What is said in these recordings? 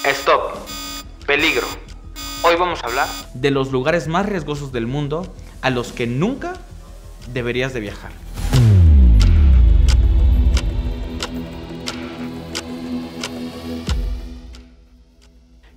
Stop. Peligro. Hoy vamos a hablar de los lugares más riesgosos del mundo a los que nunca deberías de viajar.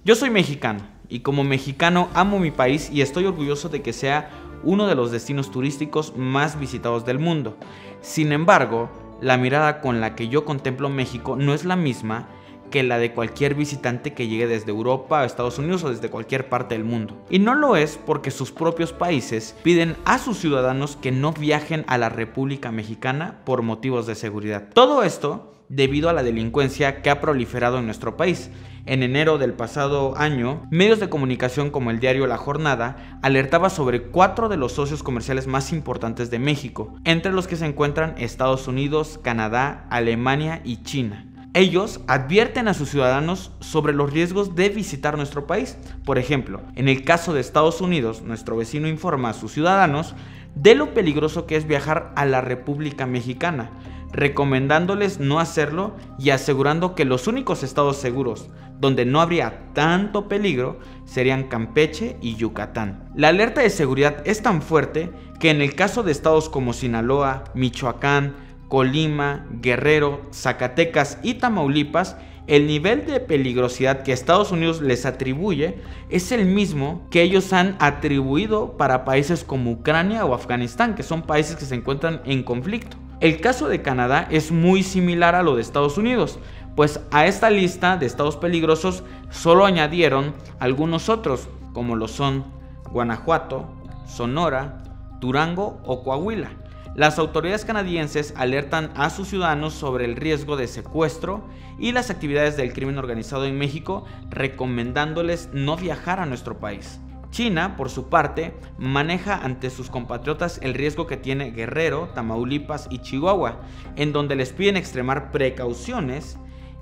Yo soy mexicano y como mexicano amo mi país y estoy orgulloso de que sea uno de los destinos turísticos más visitados del mundo. Sin embargo, la mirada con la que yo contemplo México no es la misma que la de cualquier visitante que llegue desde Europa, Estados Unidos o desde cualquier parte del mundo. Y no lo es porque sus propios países piden a sus ciudadanos que no viajen a la República Mexicana por motivos de seguridad. Todo esto debido a la delincuencia que ha proliferado en nuestro país. En enero del pasado año, medios de comunicación como el diario La Jornada alertaba sobre 4 de los socios comerciales más importantes de México, entre los que se encuentran Estados Unidos, Canadá, Alemania y China. Ellos advierten a sus ciudadanos sobre los riesgos de visitar nuestro país. Por ejemplo, en el caso de Estados Unidos, nuestro vecino informa a sus ciudadanos de lo peligroso que es viajar a la República Mexicana, recomendándoles no hacerlo y asegurando que los únicos estados seguros donde no habría tanto peligro serían Campeche y Yucatán. La alerta de seguridad es tan fuerte que en el caso de estados como Sinaloa, Michoacán, Colima, Guerrero, Zacatecas y Tamaulipas, el nivel de peligrosidad que Estados Unidos les atribuye es el mismo que ellos han atribuido para países como Ucrania o Afganistán, que son países que se encuentran en conflicto. El caso de Canadá es muy similar a lo de Estados Unidos, pues a esta lista de estados peligrosos solo añadieron algunos otros, como lo son Guanajuato, Sonora, Durango o Coahuila. Las autoridades canadienses alertan a sus ciudadanos sobre el riesgo de secuestro y las actividades del crimen organizado en México, recomendándoles no viajar a nuestro país. China, por su parte, maneja ante sus compatriotas el riesgo que tiene Guerrero, Tamaulipas y Chihuahua, en donde les piden extremar precauciones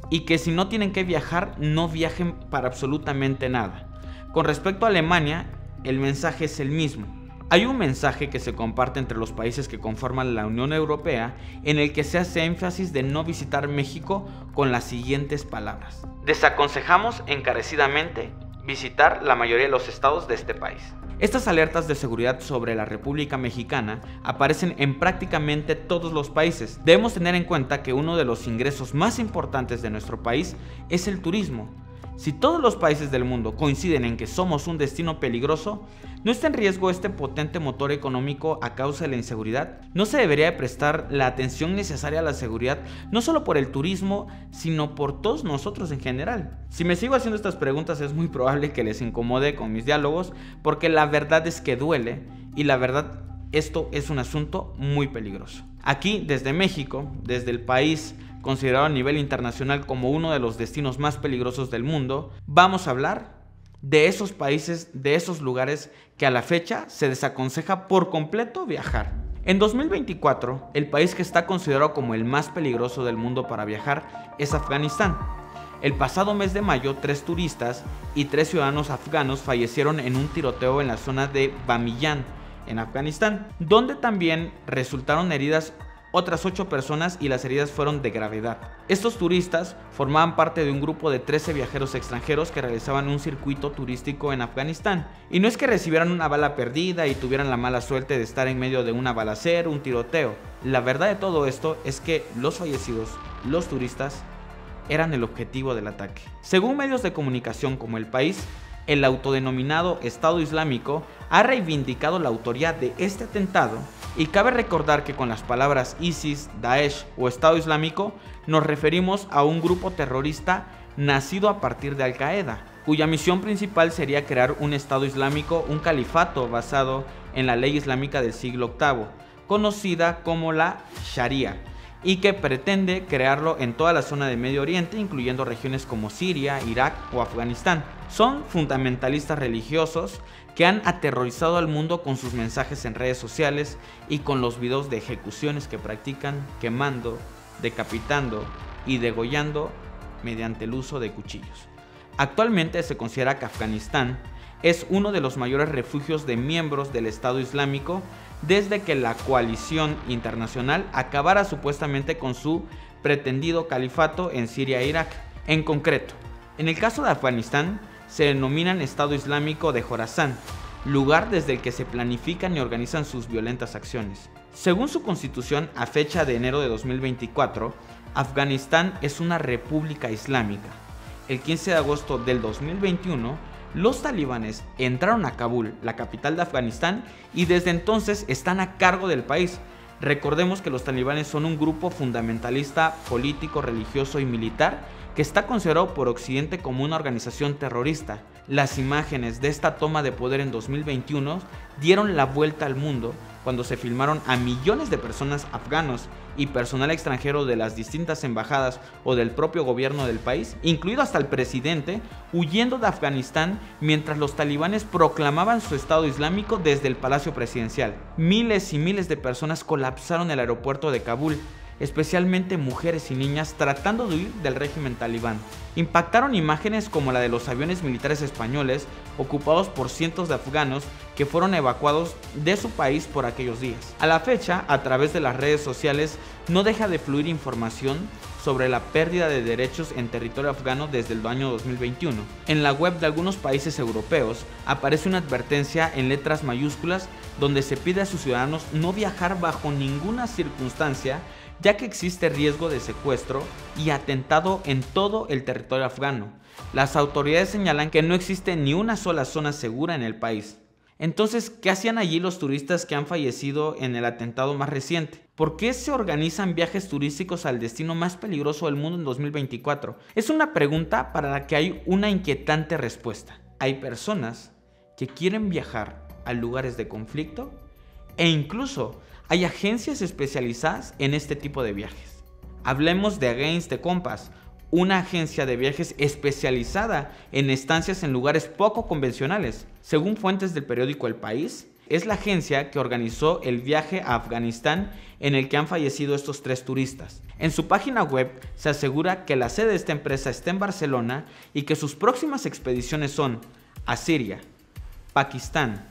y que si no tienen que viajar, no viajen para absolutamente nada. Con respecto a Alemania, el mensaje es el mismo. Hay un mensaje que se comparte entre los países que conforman la Unión Europea en el que se hace énfasis de no visitar México con las siguientes palabras: desaconsejamos encarecidamente visitar la mayoría de los estados de este país. Estas alertas de seguridad sobre la República Mexicana aparecen en prácticamente todos los países. Debemos tener en cuenta que uno de los ingresos más importantes de nuestro país es el turismo. Si todos los países del mundo coinciden en que somos un destino peligroso, ¿no está en riesgo este potente motor económico a causa de la inseguridad? ¿No se debería de prestar la atención necesaria a la seguridad, no solo por el turismo, sino por todos nosotros en general? Si me sigo haciendo estas preguntas es muy probable que les incomode con mis diálogos, porque la verdad es que duele y la verdad esto es un asunto muy peligroso. Aquí, desde México, desde el país considerado a nivel internacional como uno de los destinos más peligrosos del mundo, vamos a hablar de esos países, de esos lugares que a la fecha se desaconseja por completo viajar. En 2024, el país que está considerado como el más peligroso del mundo para viajar es Afganistán. El pasado mes de mayo, 3 turistas y 3 ciudadanos afganos fallecieron en un tiroteo en la zona de Bamiyan, en Afganistán, donde también resultaron heridas otras 8 personas y las heridas fueron de gravedad. Estos turistas formaban parte de un grupo de 13 viajeros extranjeros que realizaban un circuito turístico en Afganistán. Y no es que recibieran una bala perdida y tuvieran la mala suerte de estar en medio de una balacera, un tiroteo. La verdad de todo esto es que los fallecidos, los turistas, eran el objetivo del ataque. Según medios de comunicación como El País, el autodenominado Estado Islámico ha reivindicado la autoría de este atentado. Y cabe recordar que con las palabras ISIS, Daesh o Estado Islámico nos referimos a un grupo terrorista nacido a partir de Al-Qaeda, cuya misión principal sería crear un Estado Islámico, un califato basado en la ley islámica del siglo VIII, conocida como la Sharia, y que pretende crearlo en toda la zona de Medio Oriente, incluyendo regiones como Siria, Irak o Afganistán. Son fundamentalistas religiosos que han aterrorizado al mundo con sus mensajes en redes sociales y con los videos de ejecuciones que practican, quemando, decapitando y degollando mediante el uso de cuchillos. Actualmente se considera que Afganistán es uno de los mayores refugios de miembros del Estado Islámico desde que la coalición internacional acabara supuestamente con su pretendido califato en Siria e Irak. En concreto, En el caso de Afganistán, se denominan Estado Islámico de Jorasán, lugar desde el que se planifican y organizan sus violentas acciones. Según su constitución, a fecha de enero de 2024, Afganistán es una república islámica. El 15 de agosto del 2021, los talibanes entraron a Kabul, la capital de Afganistán, y desde entonces están a cargo del país. Recordemos que los talibanes son un grupo fundamentalista político, religioso y militar que está considerado por Occidente como una organización terrorista. Las imágenes de esta toma de poder en 2021 dieron la vuelta al mundo cuando se filmaron a millones de personas afganos y personal extranjero de las distintas embajadas o del propio gobierno del país, incluido hasta el presidente, huyendo de Afganistán mientras los talibanes proclamaban su Estado Islámico desde el Palacio Presidencial. Miles y miles de personas colapsaron el aeropuerto de Kabul, especialmente mujeres y niñas tratando de huir del régimen talibán. Impactaron imágenes como la de los aviones militares españoles ocupados por cientos de afganos que fueron evacuados de su país por aquellos días. A la fecha, a través de las redes sociales, no deja de fluir información sobre la pérdida de derechos en territorio afgano desde el año 2021. En la web de algunos países europeos aparece una advertencia en letras mayúsculas donde se pide a sus ciudadanos no viajar bajo ninguna circunstancia, ya que existe riesgo de secuestro y atentado en todo el territorio afgano. Las autoridades señalan que no existe ni una sola zona segura en el país. Entonces, ¿qué hacían allí los turistas que han fallecido en el atentado más reciente? ¿Por qué se organizan viajes turísticos al destino más peligroso del mundo en 2024? Es una pregunta para la que hay una inquietante respuesta. Hay personas que quieren viajar a lugares de conflicto e incluso hay agencias especializadas en este tipo de viajes. Hablemos de Against the Compass, una agencia de viajes especializada en estancias en lugares poco convencionales. Según fuentes del periódico El País, es la agencia que organizó el viaje a Afganistán en el que han fallecido estos 3 turistas. En su página web se asegura que la sede de esta empresa está en Barcelona y que sus próximas expediciones son a Siria, Pakistán,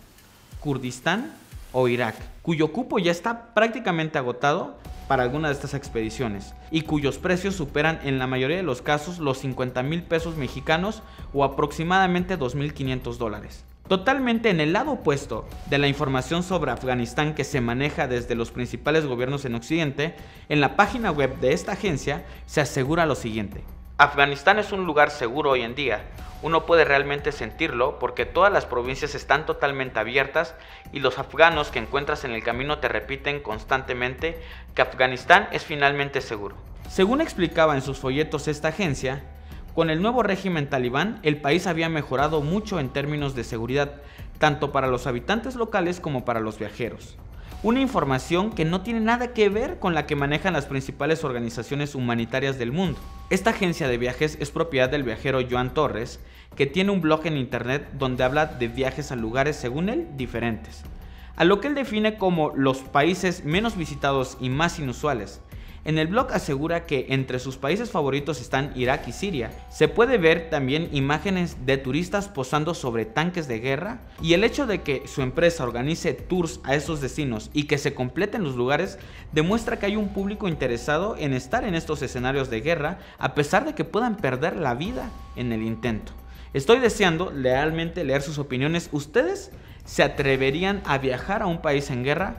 Kurdistán o Irak, cuyo cupo ya está prácticamente agotado para alguna de estas expediciones y cuyos precios superan en la mayoría de los casos los 50,000 pesos mexicanos o aproximadamente $2,500. Totalmente en el lado opuesto de la información sobre Afganistán que se maneja desde los principales gobiernos en Occidente, en la página web de esta agencia se asegura lo siguiente: Afganistán es un lugar seguro hoy en día. Uno puede realmente sentirlo porque todas las provincias están totalmente abiertas y los afganos que encuentras en el camino te repiten constantemente que Afganistán es finalmente seguro. Según explicaba en sus folletos esta agencia, con el nuevo régimen talibán, el país había mejorado mucho en términos de seguridad, tanto para los habitantes locales como para los viajeros. Una información que no tiene nada que ver con la que manejan las principales organizaciones humanitarias del mundo. Esta agencia de viajes es propiedad del viajero Joan Torres, que tiene un blog en internet donde habla de viajes a lugares, según él, diferentes, a lo que él define como los países menos visitados y más inusuales. En el blog asegura que entre sus países favoritos están Irak y Siria. Se puede ver también imágenes de turistas posando sobre tanques de guerra, y el hecho de que su empresa organice tours a esos destinos y que se completen los lugares demuestra que hay un público interesado en estar en estos escenarios de guerra a pesar de que puedan perder la vida en el intento. Estoy deseando realmente leer sus opiniones. ¿Ustedes se atreverían a viajar a un país en guerra?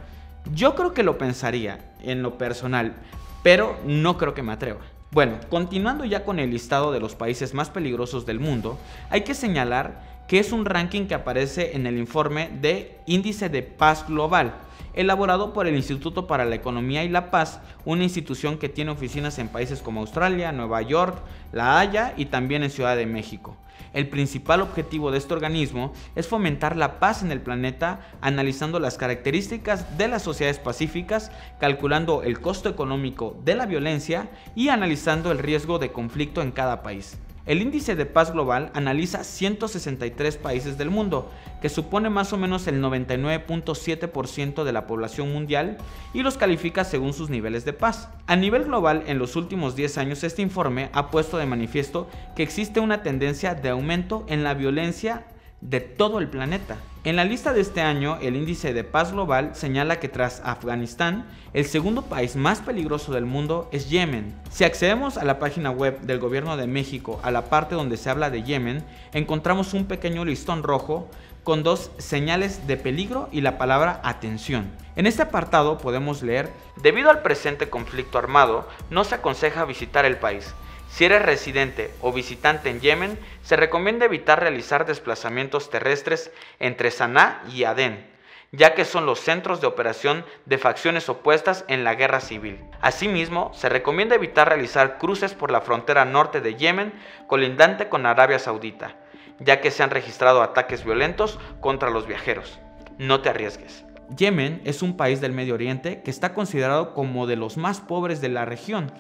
Yo creo que lo pensaría en lo personal, pero no creo que me atreva. Bueno, continuando ya con el listado de los países más peligrosos del mundo, hay que señalar que es un ranking que aparece en el informe de Índice de Paz Global, elaborado por el Instituto para la Economía y la Paz, una institución que tiene oficinas en países como Australia, Nueva York, La Haya y también en Ciudad de México. El principal objetivo de este organismo es fomentar la paz en el planeta, analizando las características de las sociedades pacíficas, calculando el costo económico de la violencia y analizando el riesgo de conflicto en cada país. El Índice de Paz Global analiza 163 países del mundo, que supone más o menos el 99.7% de la población mundial, y los califica según sus niveles de paz. A nivel global, en los últimos 10 años, este informe ha puesto de manifiesto que existe una tendencia de aumento en la violencia de todo el planeta. En la lista de este año, el índice de paz global señala que tras Afganistán, el segundo país más peligroso del mundo es Yemen. Si accedemos a la página web del gobierno de México, a la parte donde se habla de Yemen, encontramos un pequeño listón rojo con 2 señales de peligro y la palabra atención. En este apartado podemos leer: debido al presente conflicto armado, no se aconseja visitar el país. Si eres residente o visitante en Yemen, se recomienda evitar realizar desplazamientos terrestres entre Saná y Adén, ya que son los centros de operación de facciones opuestas en la guerra civil. Asimismo, se recomienda evitar realizar cruces por la frontera norte de Yemen, colindante con Arabia Saudita, ya que se han registrado ataques violentos contra los viajeros. No te arriesgues. Yemen es un país del Medio Oriente que está considerado como de los más pobres de la región.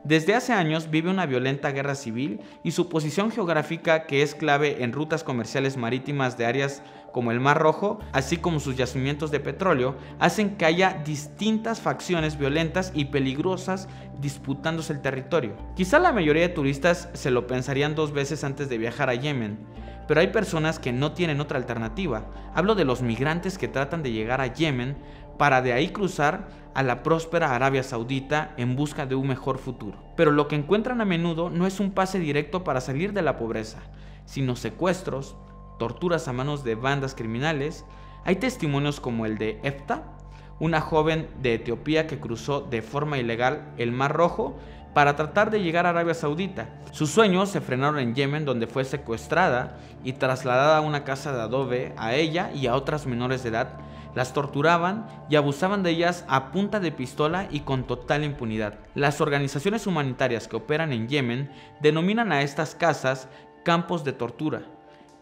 Desde hace años vive una violenta guerra civil y su posición geográfica, que es clave en rutas comerciales marítimas de áreas como el Mar Rojo, así como sus yacimientos de petróleo, hacen que haya distintas facciones violentas y peligrosas disputándose el territorio. Quizá la mayoría de turistas se lo pensarían 2 veces antes de viajar a Yemen, pero hay personas que no tienen otra alternativa. Hablo de los migrantes que tratan de llegar a Yemen para de ahí cruzar a la próspera Arabia Saudita en busca de un mejor futuro. Pero lo que encuentran a menudo no es un pase directo para salir de la pobreza, sino secuestros, torturas a manos de bandas criminales. Hay testimonios como el de Efta, una joven de Etiopía que cruzó de forma ilegal el Mar Rojo para tratar de llegar a Arabia Saudita. Sus sueños se frenaron en Yemen, donde fue secuestrada y trasladada a una casa de adobe. A ella y a otras menores de edad las torturaban y abusaban de ellas a punta de pistola y con total impunidad. Las organizaciones humanitarias que operan en Yemen denominan a estas casas campos de tortura,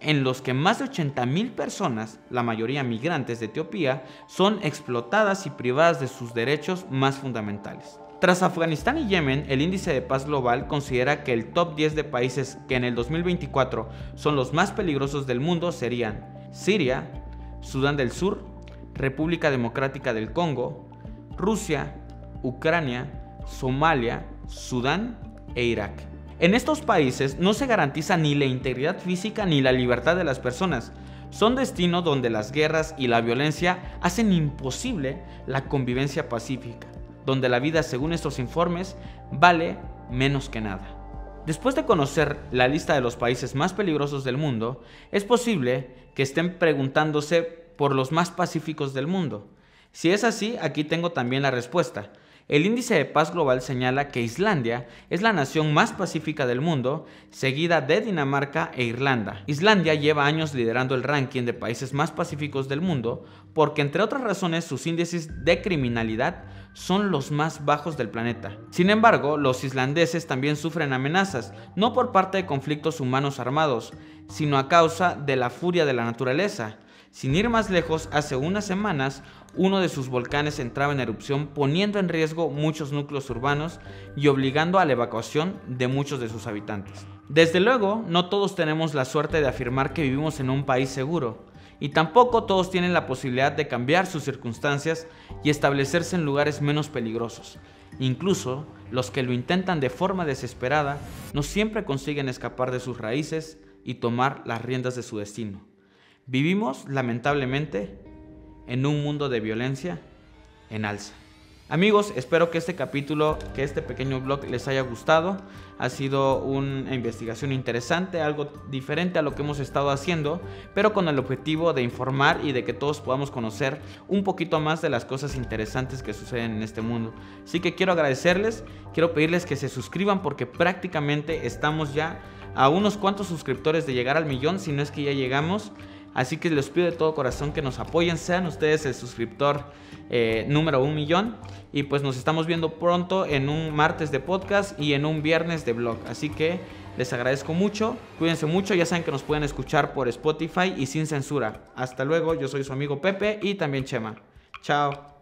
en los que más de 80,000 personas, la mayoría migrantes de Etiopía, son explotadas y privadas de sus derechos más fundamentales. Tras Afganistán y Yemen, el índice de paz global considera que el top 10 de países que en el 2024 son los más peligrosos del mundo serían Siria, Sudán del Sur, República Democrática del Congo, Rusia, Ucrania, Somalia, Sudán e Irak. En estos países no se garantiza ni la integridad física ni la libertad de las personas. Son destinos donde las guerras y la violencia hacen imposible la convivencia pacífica, donde la vida, según estos informes, vale menos que nada. Después de conocer la lista de los países más peligrosos del mundo, es posible que estén preguntándose por los más pacíficos del mundo. Si es así, aquí tengo también la respuesta. El índice de paz global señala que Islandia es la nación más pacífica del mundo, seguida de Dinamarca e Irlanda. Islandia lleva años liderando el ranking de países más pacíficos del mundo porque, entre otras razones, sus índices de criminalidad son los más bajos del planeta. Sin embargo, los islandeses también sufren amenazas, no por parte de conflictos humanos armados, sino a causa de la furia de la naturaleza. Sin ir más lejos, hace unas semanas, uno de sus volcanes entraba en erupción, poniendo en riesgo muchos núcleos urbanos y obligando a la evacuación de muchos de sus habitantes. Desde luego, no todos tenemos la suerte de afirmar que vivimos en un país seguro, y tampoco todos tienen la posibilidad de cambiar sus circunstancias y establecerse en lugares menos peligrosos. Incluso los que lo intentan de forma desesperada no siempre consiguen escapar de sus raíces y tomar las riendas de su destino. Vivimos, lamentablemente, en un mundo de violencia en alza. Amigos, espero que este capítulo, que este pequeño blog les haya gustado. Ha sido una investigación interesante, algo diferente a lo que hemos estado haciendo, pero con el objetivo de informar y de que todos podamos conocer un poquito más de las cosas interesantes que suceden en este mundo. Así que quiero agradecerles, quiero pedirles que se suscriban porque prácticamente estamos ya a unos cuantos suscriptores de llegar al 1,000,000, si no es que ya llegamos. Así que les pido de todo corazón que nos apoyen, sean ustedes el suscriptor número 1,000,000. Y pues nos estamos viendo pronto en un martes de podcast y en un viernes de blog. Así que les agradezco mucho, cuídense mucho, ya saben que nos pueden escuchar por Spotify y sin censura. Hasta luego, yo soy su amigo Pepe y también Chema. Chao.